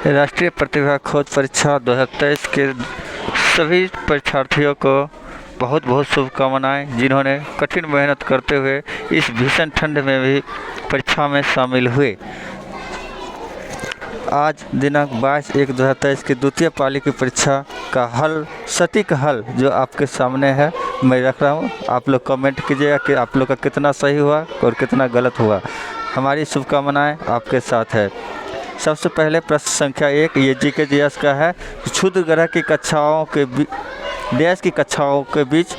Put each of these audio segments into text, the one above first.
राष्ट्रीय प्रतिभा खोज परीक्षा 2023 के सभी परीक्षार्थियों को बहुत बहुत शुभकामनाएं, जिन्होंने कठिन मेहनत करते हुए इस भीषण ठंड में भी परीक्षा में शामिल हुए। आज दिनांक 22/1/2023 की द्वितीय पाली की परीक्षा का हल, सटीक हल जो आपके सामने है, मैं रख रहा हूँ। आप लोग कमेंट कीजिएगा कि आप लोग का कितना सही हुआ और कितना गलत हुआ। हमारी शुभकामनाएं आपके साथ है। सबसे पहले प्रश्न संख्या 1 ये GK का है। क्षुद्र ग्रह की कक्षाओं के देश की कक्षाओं के बीच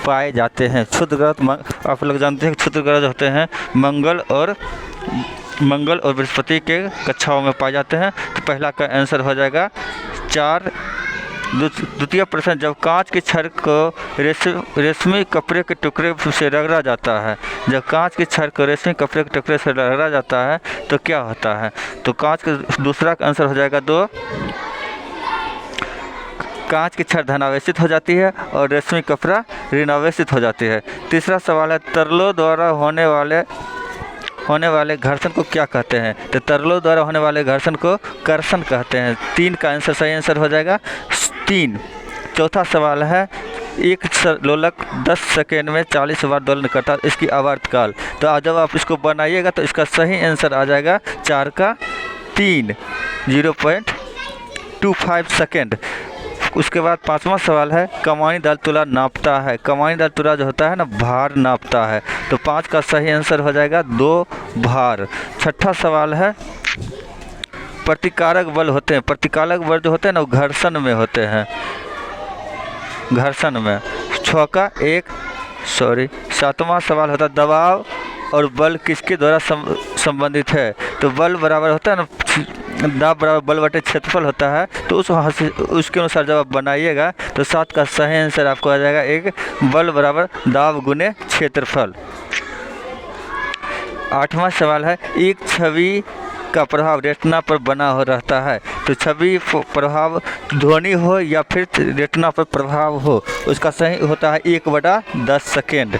पाए जाते हैं। क्षुद्र ग्रह आप लोग जानते हैं, क्षुद्र ग्रह जो होते हैं मंगल और बृहस्पति के कक्षाओं में पाए जाते हैं। तो पहला का आंसर हो जाएगा 4। द्वितीय प्रश्न, जब कांच की छड़ को रेशमी कपड़े के टुकड़े से रगड़ा जाता है, जब कांच की छड़ को रेशमी कपड़े के टुकड़े से रगड़ा जाता है तो क्या होता है? तो कांच का दूसरा का आंसर हो जाएगा 2। कांच की छड़ धनावेशित हो जाती है और रेशमी कपड़ा ऋणावेशित हो जाती है। तीसरा सवाल है, तरलों द्वारा होने वाले घर्षण को क्या कहते हैं? तो तरलों द्वारा होने वाले घर्षण को कर्षण कहते हैं। 3 का आंसर सही आंसर हो जाएगा 3। चौथा सवाल है, एक लोलक 10 सेकेंड में 40 बार दोलन करता है, इसकी आवर्तकाल। तो जब आप इसको बनाइएगा तो इसका सही आंसर आ जाएगा 4 का 3, 0.25 सेकेंड। उसके बाद 5वां सवाल है, कमानी दल तुला नापता है। कमानी दल तुला जो होता है ना, भार नापता है। तो 5 का सही आंसर हो जाएगा 2 भार। 6ठा सवाल है, प्रतिकारक बल होते हैं। प्रतिकारक बल जो होते हैं ना, वो घर्षण में होते हैं, घर्षण में। 7वां सवाल होता है, दबाव और बल किसके द्वारा संबंधित है? तो बल बराबर होता है ना, दाब बराबर बल बटे क्षेत्रफल होता है। तो उसके अनुसार जब आप बनाइएगा तो 7 का सही आंसर आपको आ जाएगा 1, बल बराबर दाब गुने क्षेत्रफल। 8वां सवाल है, एक छवि का प्रभाव रेटिना पर बना हो रहता है। तो छवि प्रभाव ध्वनि हो या फिर रेटिना पर प्रभाव हो, उसका सही होता है 1/10 सेकेंड।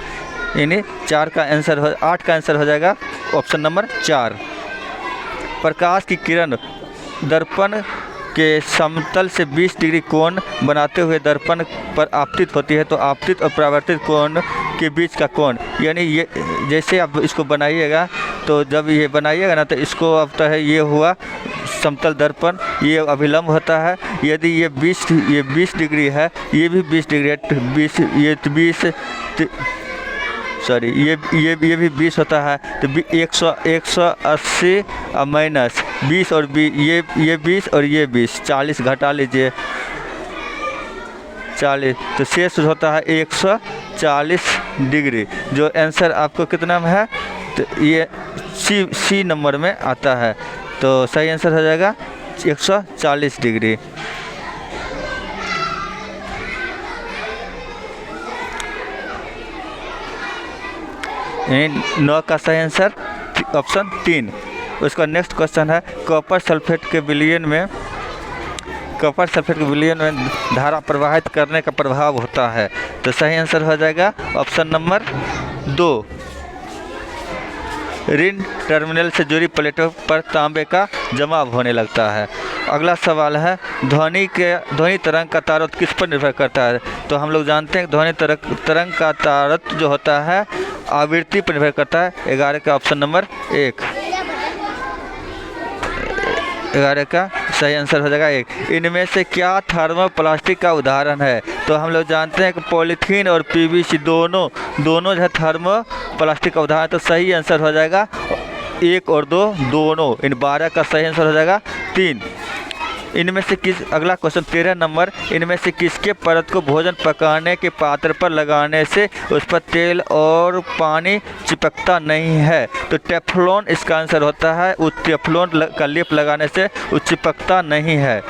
यानी 8 का आंसर हो जाएगा ऑप्शन नंबर 4। प्रकाश की किरण दर्पण के समतल से 20 डिग्री कोण बनाते हुए दर्पण पर आपतित होती है। तो आपतित और परावर्तित कोण के बीच का कोण, यानी ये जैसे आप इसको बनाइएगा, तो जब ये बनाइएगा ना, तो इसको अब तो है ये हुआ समतल दर्पण, ये अभिलंब होता है। यदि ये 20 डिग्री है, ये भी 20 डिग्री है, ये भी 20 होता है। तो 180 माइनस 20 और ये 20 और ये 20, 40 घटा लीजिए 40, तो शेष होता है 140 डिग्री। जो आंसर आपको कितना में है? तो ये सी नंबर में आता है। तो सही आंसर हो जाएगा 140 डिग्री। 9 का सही आंसर ऑप्शन 3। उसका नेक्स्ट क्वेश्चन है, कॉपर सल्फेट के विलयन में धारा प्रवाहित करने का प्रभाव होता है। तो सही आंसर हो जाएगा ऑप्शन नंबर 2। ऋण टर्मिनल से जुड़ी प्लेटों पर तांबे का जमाव होने लगता है। अगला सवाल है, ध्वनि तरंग का तारत्व किस पर निर्भर करता है? तो हम लोग जानते हैं ध्वनि तरंग का तारत्व जो होता है आवृत्ति पर निर्भर करता है। 11 का ऑप्शन नंबर 1, 11 का सही आंसर हो जाएगा 1। इनमें से क्या थर्मोप्लास्टिक का उदाहरण है? तो हम लोग जानते हैं कि पॉलीथीन और PVC दोनों जो है थर्मोप्लास्टिक का उदाहरण। तो सही आंसर हो जाएगा 1 और 2 दोनों। इन 12 का सही आंसर हो जाएगा 3। इनमें से अगला क्वेश्चन 13 नंबर, इनमें से किसके परत को भोजन पकाने के पात्र पर लगाने से उस पर तेल और पानी चिपकता नहीं है? तो टेफ्लॉन इसका आंसर होता है। उस टेफ्लॉन का लेप लगाने से वो चिपकता नहीं है।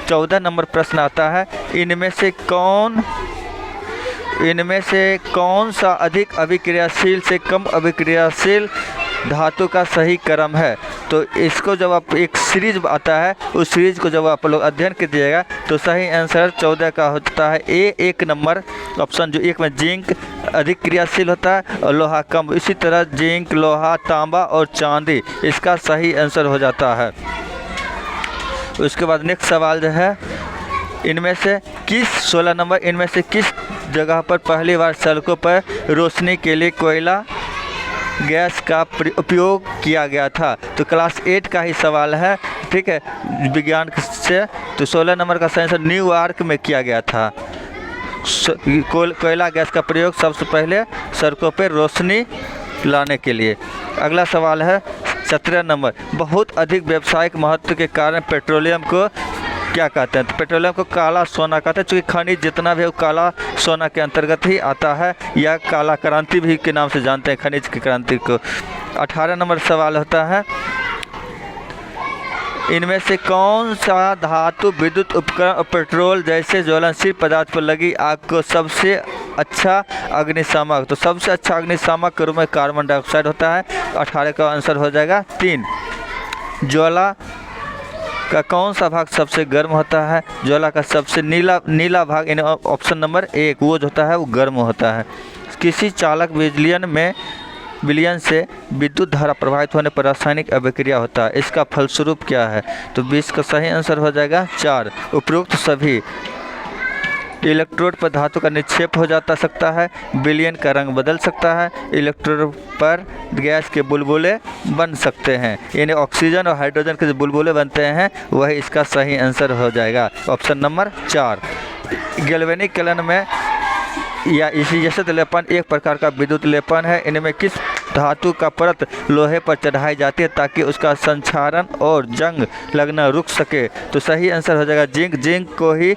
14 नंबर प्रश्न आता है, इनमें से कौन सा अधिक अभिक्रियाशील से कम अभिक्रियाशील धातु का सही क्रम है? तो इसको जब आप एक सीरीज आता है, उस सीरीज को जब आप लोग अध्ययन कीजिएगा तो सही आंसर 14 का होता है 1 नंबर ऑप्शन। जो 1 में जिंक अधिक क्रियाशील होता है और लोहा कम। इसी तरह जिंक, लोहा, तांबा और चांदी इसका सही आंसर हो जाता है। उसके बाद नेक्स्ट सवाल जो है, इनमें से किस 16 नंबर इनमें से किस जगह पर पहली बार सड़कों पर रोशनी के लिए कोयला गैस का उपयोग किया गया था? तो क्लास 8 का ही सवाल है, ठीक है, विज्ञान से। तो 16 नंबर का सही आंसर न्यूयॉर्क में किया गया था। कोयला गैस का प्रयोग सबसे पहले सड़कों पर रोशनी लाने के लिए। अगला सवाल है 17 नंबर, बहुत अधिक व्यावसायिक महत्व के कारण पेट्रोलियम को क्या कहते हैं? तो पेट्रोलियम को काला सोना कहते हैं, क्योंकि खनिज जितना भी है वो काला सोना के अंतर्गत ही आता है, या काला क्रांति भी के नाम से जानते हैं खनिज की क्रांति को। 18 नंबर सवाल होता है, इनमें से कौन सा धातु विद्युत उपकरण और पेट्रोल जैसे ज्वलनशील पदार्थ पर लगी आग को सबसे अच्छा अग्निशामक? तो सबसे अच्छा अग्निशामक के रूप में कार्बन डाइऑक्साइड होता है। 18 का आंसर हो जाएगा 3। ज्वाला का कौन सा भाग सबसे गर्म होता है? ज्वाला का सबसे नीला भाग, यानी ऑप्शन नंबर 1 वो जो होता है वो गर्म होता है। किसी चालक विलयन से विद्युत धारा प्रभावित होने पर रासायनिक अभिक्रिया होता है, इसका फलस्वरूप क्या है? तो 20 का सही आंसर हो जाएगा 4। उपरोक्त सभी इलेक्ट्रोड पर धातु का निक्षेप हो सकता है, विलयन का रंग बदल सकता है, इलेक्ट्रोड पर गैस के बुलबुले बन सकते हैं, यानी ऑक्सीजन और हाइड्रोजन के जो बुलबुले बनते हैं वही इसका सही आंसर हो जाएगा, ऑप्शन नंबर 4। गैल्वेनिक कलन में या इसी जैसे लेपन एक प्रकार का विद्युत लेपन है। इनमें किस धातु का परत लोहे पर चढ़ाई जाती है ताकि उसका संक्षारण और जंग लगना रुक सके? तो सही आंसर हो जाएगा जिंक। जिंक को ही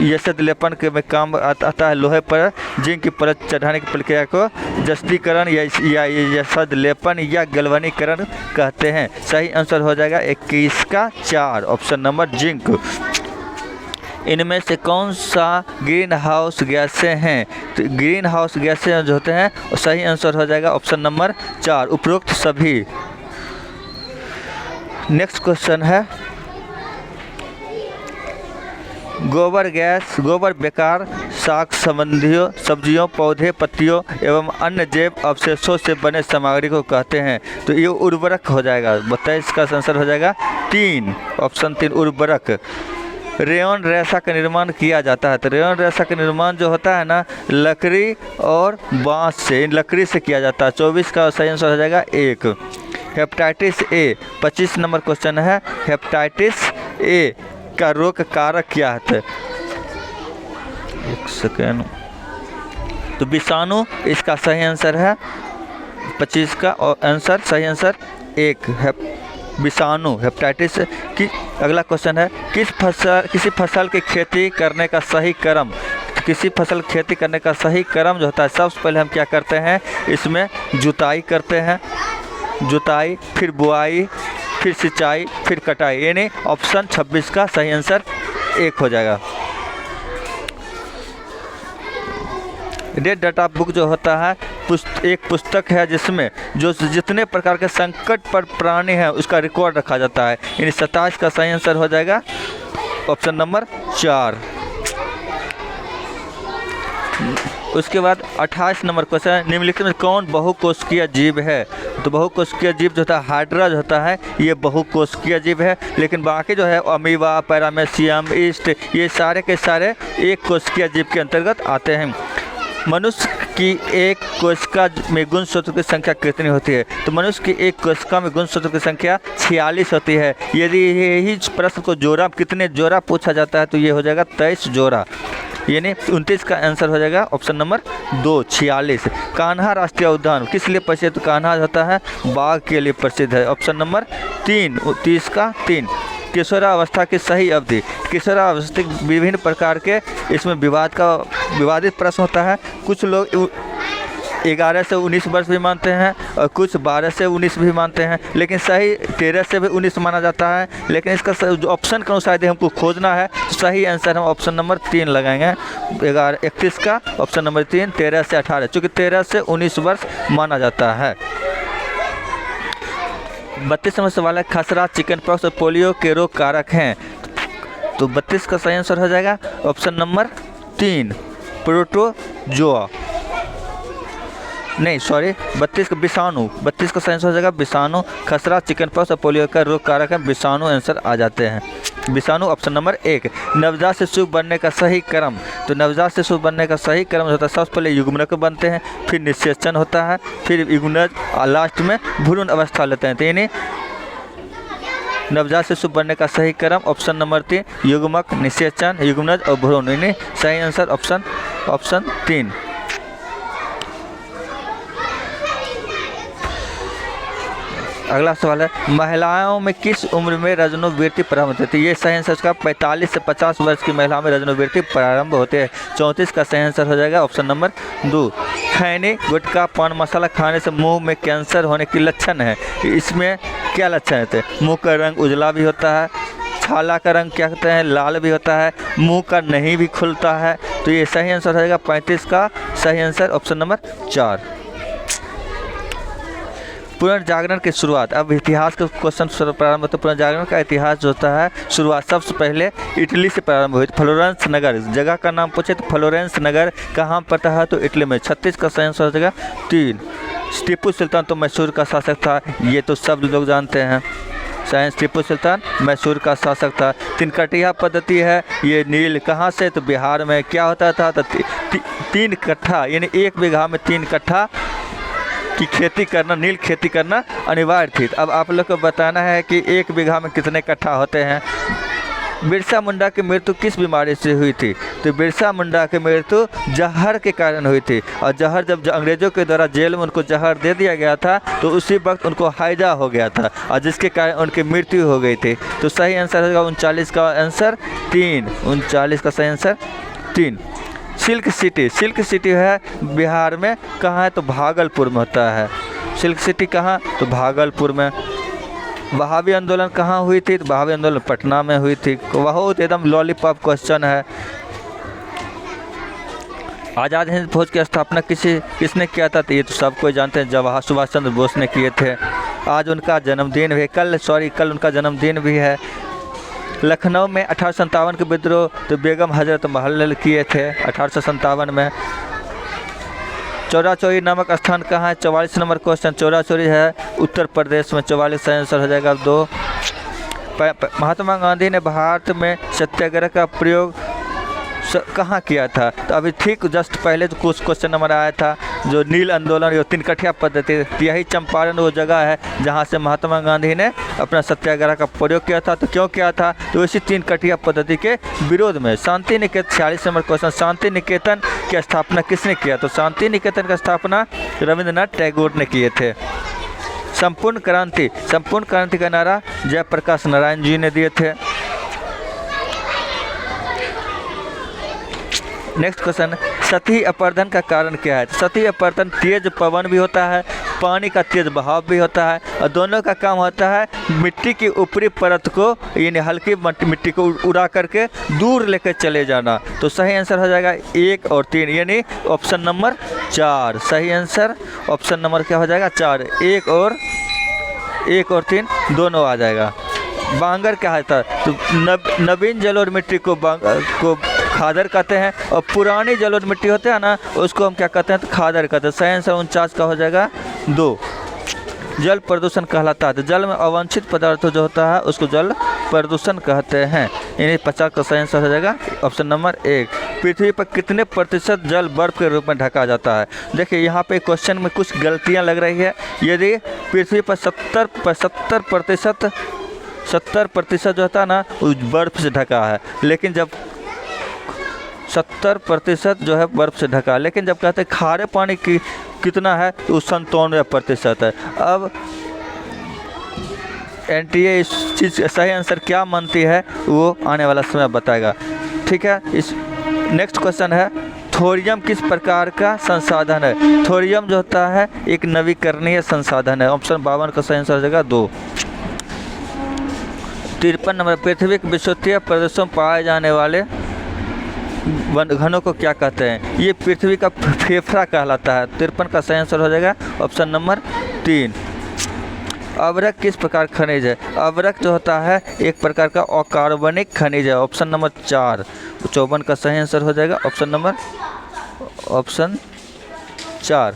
यशद लेपन के में काम आता है। लोहे पर जिंक की परत चढ़ाने की प्रक्रिया को जस्तीकरण या यशद लेपन या गैल्वेनीकरण कहते हैं। सही आंसर हो जाएगा 21 का 4, ऑप्शन नंबर जिंक। इनमें से कौन सा ग्रीन हाउस गैसें हैं? तो ग्रीन हाउस गैसें जो होते हैं सही आंसर हो जाएगा ऑप्शन नंबर 4, उपरोक्त सभी। नेक्स्ट क्वेश्चन है, गोबर गैस, गोबर बेकार शाक संबंधियों सब्जियों, पौधे, पत्तियों एवं अन्य जैव अवशेषों से बने सामग्री को कहते हैं। तो ये उर्वरक हो जाएगा। 22 का आंसर हो जाएगा 3, ऑप्शन 3 उर्वरक। रेयन रेशा का निर्माण किया जाता है। तो रेयन रेशा का निर्माण जो होता है ना, लकड़ी और बांस से, लकड़ी से किया जाता है। 24 का सही आंसर हो जाएगा 1। हेपेटाइटिस ए, 25 नंबर क्वेश्चन है, हेपेटाइटिस ए का रोग कारक क्या है? एक सेकेंड। तो विषाणु इसका सही आंसर है 25 का आंसर, सही आंसर 1 है विषाणु, हेपेटाइटिस की। अगला क्वेश्चन है, किसी फसल की खेती करने का सही क्रम? किसी फसल खेती करने का सही क्रम जो होता है, सबसे पहले हम क्या करते हैं, इसमें जुताई करते हैं, जुताई, फिर बुआई, फिर सिंचाई, फिर कटाई, यानी ऑप्शन 26 का सही आंसर 1 हो जाएगा। डेट डाटा बुक जो होता है एक पुस्तक है जिसमें जो जितने प्रकार के संकट पर प्राणी हैं उसका रिकॉर्ड रखा जाता है, यानी 27 का सही आंसर हो जाएगा ऑप्शन नंबर 4। उसके बाद 28 नंबर क्वेश्चन, निम्नलिखित में कौन बहुकोशिकीय जीव है? तो बहुकोशिकीय जीव जो होता है हाइड्रा जो होता है ये बहुकोशिकीय जीव है, लेकिन बाकी जो है अमीबा, पैरामेसियम, ईस्ट, ये सारे के सारे एक कोशिकीय जीव के अंतर्गत आते हैं। मनुष्य की एक कोशिका में गुणसूत्र की संख्या कितनी होती है? तो मनुष्य की एक कोशिका में गुणसूत्र की संख्या 46 होती है। यदि यही प्रश्न को जोड़ा कितने जोड़ा पूछा जाता है तो ये हो जाएगा 23 जोड़ा, यानी 29 का आंसर हो जाएगा ऑप्शन नंबर 2, 46। कान्हा राष्ट्रीय उद्यान किस लिए प्रसिद्ध? तो कान्हा होता है बाघ के लिए प्रसिद्ध है, ऑप्शन नंबर 3, 30 का 3। किशोरावस्था की सही अवधि, किशोरावस्था विभिन्न प्रकार के इसमें विवादित प्रश्न होता है। कुछ लोग 11 से 19 वर्ष भी मानते हैं और कुछ 12 से 19 भी मानते हैं, लेकिन सही 13 से भी 19 माना जाता है। लेकिन इसका जो ऑप्शन के अनुसार हमको खोजना है, सही आंसर हम ऑप्शन नंबर 3 लगाएंगे। 31 का ऑप्शन नंबर 3, 13 से 18, चूँकि 13 से 19 वर्ष माना जाता है। 32 नंबर सवाल है, खसरा, चिकन पॉक्स और पोलियो के रोग कारक हैं। तो 32 का सही आंसर हो जाएगा ऑप्शन नंबर 3, प्रोटोजोआ। नहीं सॉरी 32 का विषाणु, 32 का सही आंसर हो जाएगा विषाणु। खसरा, चिकन पॉक्स और पोलियो का रोग कारक है विषाणु, आंसर आ जाते हैं विषाणु, ऑप्शन नंबर 1। नवजात शिशु बनने का सही क्रम, तो नवजात शिशु बनने का सही क्रम होता है सबसे पहले युग्मनक बनते हैं, फिर निषेचन होता है, फिर युग्मनज, लास्ट में भ्रूण अवस्था लेते हैं। तो यानी नवजात शिशु बनने का सही क्रम ऑप्शन नंबर 3, युग्मक, निषेचन, युग्मनज और भ्रूण, यानी सही आंसर ऑप्शन 3। अगला सवाल है, महिलाओं में किस उम्र में रजनोवृत्ति प्रारंभ होती है? ये सही आंसर का 45 से 50 वर्ष की महिलाओं में रजनोवृत्ति प्रारंभ होते हैं। 34 का सही आंसर हो जाएगा ऑप्शन नंबर 2। खैनी, गुटखा, पान मसाला खाने से मुंह में कैंसर होने के लक्षण है, इसमें क्या लक्षण होते हैं? मुंह का रंग उजला भी होता है, छाला का रंग क्या कहते हैं लाल भी होता है, मुंह का नहीं भी खुलता है। तो ये सही आंसर हो जाएगा 35 का सही आंसर ऑप्शन नंबर 4। पुनर्जागरण की शुरुआत, अब इतिहास का क्वेश्चन प्रारंभ होता है। पुनर्जागरण का इतिहास जो होता है शुरुआत सबसे पहले इटली से प्रारंभ हुई। फ्लोरेंस नगर, जगह का नाम पूछे तो फ्लोरेंस नगर कहाँ पड़ता है? तो इटली में। 36 का सही आंसर हो जाएगा 3। टीपू सुल्तान तो मैसूर का शासक था, ये तो सब लोग जानते हैं। साइंस, टीपू सुल्तान मैसूर का शासक था। 3 कटिया पद्धति है, ये नील कहाँ से? तो बिहार में। क्या होता था? तो 3 कट्ठा यानी 1 बीघा में 3 कट्ठा की खेती करना, नील खेती करना अनिवार्य थी। अब आप लोग को बताना है कि 1 बीघा में कितने कट्ठा होते हैं। बिरसा मुंडा की मृत्यु किस बीमारी से हुई थी? तो बिरसा मुंडा की मृत्यु जहर के कारण हुई थी, और जहर जब अंग्रेज़ों के द्वारा जेल में उनको जहर दे दिया गया था तो उसी वक्त उनको हैजा हो गया था, और जिसके कारण उनकी मृत्यु हो गई थी। तो सही आंसर होगा 39 का आंसर 3। 39 का सही answer 3। Silk city, silk city है बिहार में, कहाँ है? तो भागलपुर में होता है। सिल्क सिटी कहाँ? तो भागलपुर में। वहाबी आंदोलन कहाँ हुई थी? तो वहाबी आंदोलन पटना में हुई थी। बहुत एकदम लॉलीपॉप क्वेश्चन है। आज़ाद हिंद फौज की स्थापना किसने किया था? तो ये तो सब कोई जानते हैं, जवाहर सुभाष चंद्र बोस ने किए थे। आज उनका जन्मदिन भी, कल उनका जन्मदिन भी है। लखनऊ में 1857 के विद्रोह तो बेगम हजरत महल किए थे 1857 में। चौराचौरी नामक स्थान कहाँ है? 44 नंबर क्वेश्चन। चौराचौरी है उत्तर प्रदेश में। 44 सही आंसर हो जाएगा 2। महात्मा गांधी ने भारत में सत्याग्रह का प्रयोग कहाँ किया था? तो अभी ठीक जस्ट पहले तो कुछ क्वेश्चन नंबर आया था, जो नील आंदोलन या 3 कठिया पद्धति, यही चंपारण वो जगह है जहाँ से महात्मा गांधी ने अपना सत्याग्रह का प्रयोग किया था। तो क्यों किया था? तो इसी 3 कठिया पद्धति के विरोध में। Shanti Niketan, 46 number question. शांति निकेतन की स्थापना किसने किया? तो शांति निकेतन की स्थापना रविंद्रनाथ टैगोर ने किए थे। संपूर्ण क्रांति का नारा जयप्रकाश नारायण जी ने दिए थे। नेक्स्ट क्वेश्चन, सतही अपरदन का कारण क्या है? सतही अपरदन तेज पवन भी होता है, पानी का तेज बहाव भी होता है, और दोनों का काम होता है मिट्टी की ऊपरी परत को यानी हल्की मिट्टी को उड़ा करके दूर लेकर चले जाना। तो सही आंसर हो जाएगा 1 और 3 यानी ऑप्शन नंबर 4। सही आंसर ऑप्शन नंबर क्या हो जाएगा? 4। 1 और 3 दोनों आ जाएगा। बांगर क्या है था? तो नवीन जल और मिट्टी को खादर कहते हैं, और पुरानी जल और मिट्टी होते हैं ना उसको हम क्या कहते हैं? तो खादर कहते हैं। सही आंसर 49 का हो जाएगा 2। जल प्रदूषण कहलाता है, तो जल में अवांछित पदार्थ जो होता है उसको जल प्रदूषण कहते हैं। यानी 50 का सही आंसर हो जाएगा ऑप्शन नंबर 1। पृथ्वी पर कितने प्रतिशत जल बर्फ के रूप में ढका जाता है? देखिए यहाँ पे क्वेश्चन में कुछ गलतियाँ लग रही है। यदि पृथ्वी पर 70% जो होता है ना वो बर्फ से ढका है, लेकिन जब 70% जो है बर्फ से ढका, लेकिन जब कहते हैं खारे पानी की कितना है तो 97% है। अब एनटीए इस चीज़ सही आंसर क्या मानती है वो आने वाला समय बताएगा। ठीक है, इस नेक्स्ट क्वेश्चन है, थोरियम किस प्रकार का संसाधन है? थोरियम जो होता है एक नवीकरणीय संसाधन है। ऑप्शन 52 का सही आंसर हो जाएगा 2। 53 नंबर, पृथ्वी के विषुवतीय प्रदेशों में पाए जाने वाले घनों को क्या कहते हैं? ये पृथ्वी का फेफड़ा कहलाता है। 53 का सही आंसर हो जाएगा ऑप्शन नंबर 3। अवरक किस प्रकार खनिज है? अवरक जो होता है एक प्रकार का अकार्बनिक खनिज है। Option number 4। 54 का सही आंसर हो जाएगा ऑप्शन 4।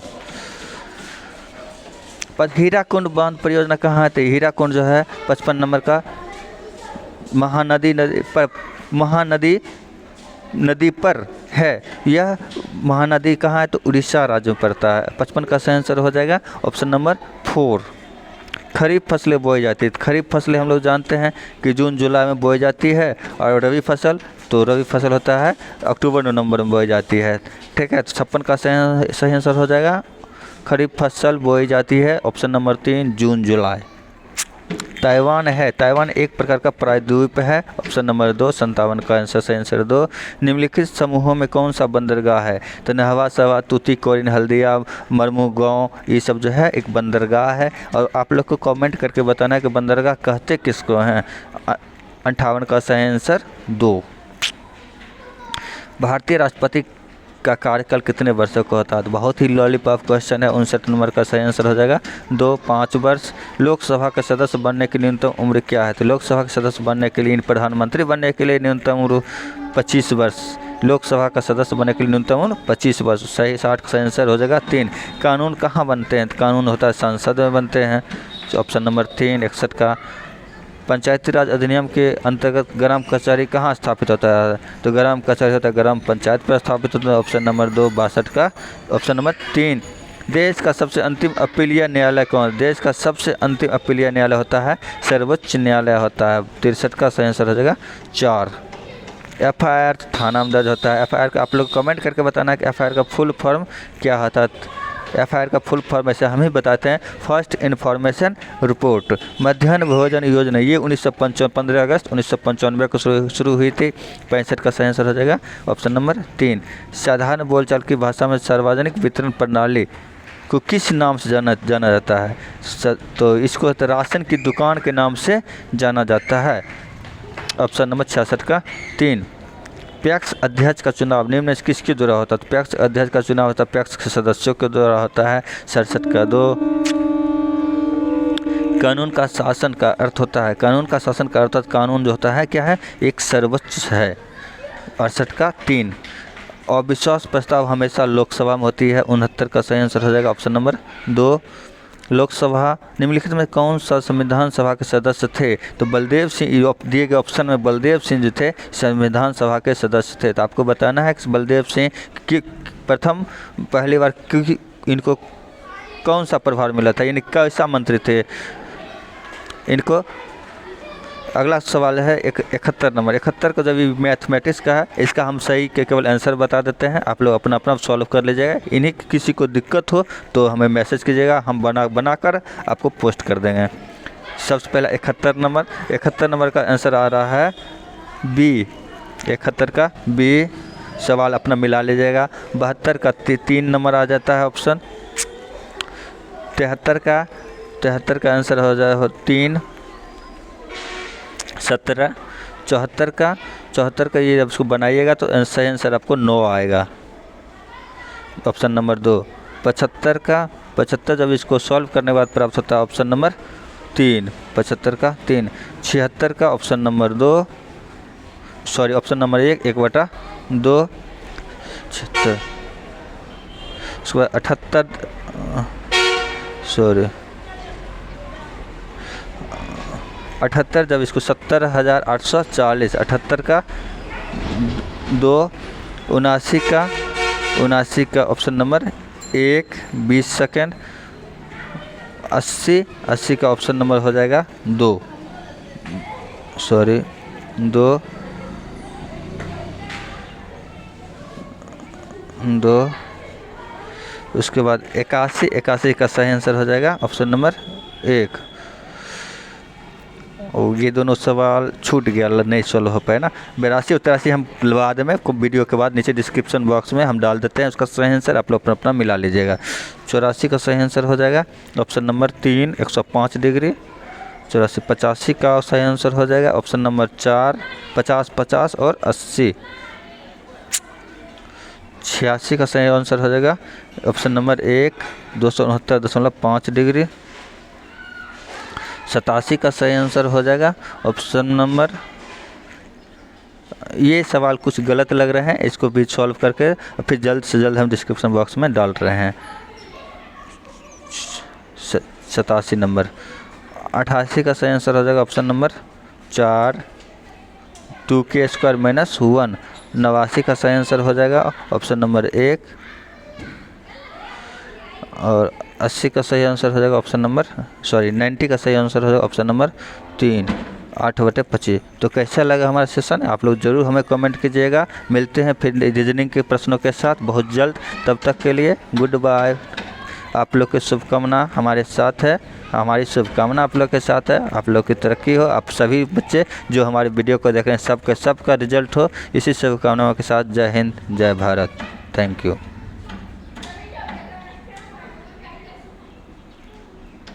हीराकुंड बांध परियोजना कहाँ है? तो हीराकुंड जो है 55 नंबर का महानदी नदी पर है। यह महानदी कहाँ है? तो उड़ीसा राज्य में पड़ता है। 55 का सही आंसर हो जाएगा ऑप्शन नंबर 4। खरीफ फसलें बोई जाती है। खरीफ फसलें हम लोग जानते हैं कि जून जुलाई में बोई जाती है, और रबी फसल होता है अक्टूबर नवंबर में बोई जाती है। ठीक है, तो 56 का सही आंसर हो जाएगा खरीफ फसल बोई जाती है ऑप्शन नंबर 3 जून जुलाई। ताइवान है। ताइवान एक प्रकार का प्रायद्वीप है ऑप्शन नंबर 2। 57 का आंसर सही आंसर 2। निम्नलिखित समूहों में कौन सा बंदरगाह है? तो नहवा सवा, तूतीकोरिन, हल्दिया, मरमुगांव, ये सब जो है एक बंदरगाह है। और आप लोग को कमेंट करके बताना है कि बंदरगाह कहते किसको हैं। 58 का सही आंसर 2। भारतीय राष्ट्रपति का कार्यकाल कितने वर्षों का होता है? तो बहुत ही लॉलीपॉप क्वेश्चन है। 59 नंबर का सही आंसर हो जाएगा 2 5 वर्ष। लोकसभा का सदस्य बनने की न्यूनतम उम्र क्या है? तो लोकसभा के सदस्य बनने के लिए, प्रधानमंत्री बनने के लिए न्यूनतम उम्र 25 वर्ष। लोकसभा का सदस्य बनने के लिए न्यूनतम उम्र 25 वर्ष। सही 60 का सही आंसर हो जाएगा 3। कानून कहाँ बनते हैं? तो कानून होता है संसद में बनते हैं ऑप्शन नंबर 3। 61 का पंचायती राज अधिनियम के अंतर्गत ग्राम कचहरी कहाँ स्थापित होता है? तो ग्राम कचहरी होता है ग्राम पंचायत पर स्थापित होता है ऑप्शन नंबर 2। 62 का ऑप्शन नंबर 3। देश का सबसे अंतिम अपीलीय न्यायालय कौन? देश का सबसे अंतिम अपीलीय न्यायालय होता है सर्वोच्च न्यायालय होता है। 63 का सही आंसर हो जाएगा 4। FIR थाना में दर्ज होता है। FIR का आप लोग कमेंट करके बताना है कि FIR का फुल फॉर्म क्या होता है। FIR का फुल फॉर्म ऐसे हम ही बताते हैं, फर्स्ट इन्फॉर्मेशन रिपोर्ट। मध्याह्न भोजन योजना ये 15 अगस्त 1995 को शुरू हुई थी। 65 का सही आंसर हो जाएगा ऑप्शन नंबर 3। साधारण बोलचाल की भाषा में सार्वजनिक वितरण प्रणाली को किस नाम से जाना जाता है? तो इसको तो राशन की दुकान के नाम से जाना जाता है ऑप्शन नंबर 66 का 3। पैक्स अध्यक्ष का चुनाव निम्न में किसके द्वारा होता है? तो पैक्स अध्यक्ष का चुनाव होता है पैक्स के सदस्यों के द्वारा होता है। 67 का 2। कानून का शासन का अर्थ होता है, कानून का शासन का अर्थ कानून जो होता है क्या है? एक सर्वोच्च है। 68 का 3। अविश्वास प्रस्ताव हमेशा लोकसभा में होती है। 69 का सही आंसर हो जाएगा ऑप्शन नंबर 2। लोकसभा निम्नलिखित में कौन सा संविधान सभा के सदस्य थे? तो बलदेव सिंह, दिए गए ऑप्शन में बलदेव सिंह जो थे संविधान सभा के सदस्य थे। तो आपको बताना है कि बलदेव सिंह की पहली बार क्योंकि इनको कौन सा प्रभार मिला था, यानी कैसा मंत्री थे इनको। अगला सवाल है 71 नंबर। 71 का जब ये मैथमेटिक्स का है, इसका हम सही के केवल आंसर बता देते हैं, आप लोग अपना अपना सॉल्व कर लीजिएगा। इन्हीं किसी को दिक्कत हो तो हमें मैसेज कीजिएगा, हम बनाकर आपको पोस्ट कर देंगे। सबसे पहला 71 नंबर का आंसर आ रहा है बी। 71 का बी सवाल अपना मिला लीजिएगा। 72 का 3 नंबर आ जाता है ऑप्शन। 73 का आंसर हो जाए 3। 17। 74 का ये जब इसको बनाइएगा तो सही आंसर आपको 9 आएगा ऑप्शन नंबर 2। 75 जब इसको सॉल्व करने के बाद प्राप्त होता है ऑप्शन नंबर 3। 75 का 3। 76 का option number 2, sorry option number 1/2। 76 उसके बाद 78 78 जब इसको 70,840। 78 का 2। 79 का ऑप्शन नंबर 1 20 सेकेंड। 80 का ऑप्शन नंबर हो जाएगा 2। उसके बाद 81 का सही आंसर हो जाएगा ऑप्शन नंबर 1। और ये दोनों सवाल छूट गया, नहीं सॉल्व हो पाए ना। 82 और 83 हम बाद में वीडियो के बाद नीचे डिस्क्रिप्शन बॉक्स में हम डाल देते हैं, उसका सही आंसर आप लोग अपना मिला लीजिएगा। 84 का सही आंसर हो जाएगा ऑप्शन नंबर 3 105 डिग्री। 84 85 का सही आंसर हो जाएगा ऑप्शन नंबर 4 50 और 80। 86 का सही आंसर हो जाएगा ऑप्शन नंबर 1 269.5 डिग्री। 87 का सही आंसर हो जाएगा ऑप्शन नंबर, ये सवाल कुछ गलत लग रहे हैं, इसको भी सॉल्व करके फिर जल्द से जल्द हम डिस्क्रिप्शन बॉक्स में डाल रहे हैं। 87 नंबर। 88 का सही आंसर हो जाएगा ऑप्शन नंबर 4 2k² - 1। 89 का सही आंसर हो जाएगा ऑप्शन नंबर 1 और 80 का सही आंसर हो जाएगा ऑप्शन नंबर 90 का सही आंसर हो जाएगा ऑप्शन नंबर 3 8/25। तो कैसा लगा हमारा सेशन, आप लोग ज़रूर हमें कमेंट कीजिएगा। मिलते हैं फिर रीजनिंग के प्रश्नों के साथ बहुत जल्द। तब तक के लिए गुड बाय। आप लोग की शुभकामना हमारे साथ है, हमारी शुभकामना आप लोग के साथ है। आप लोग की तरक्की हो, आप सभी बच्चे जो हमारे वीडियो को देख रहे हैं सबका रिजल्ट हो, इसी शुभकामनाओं के साथ। जय हिंद, जय भारत। Thank you.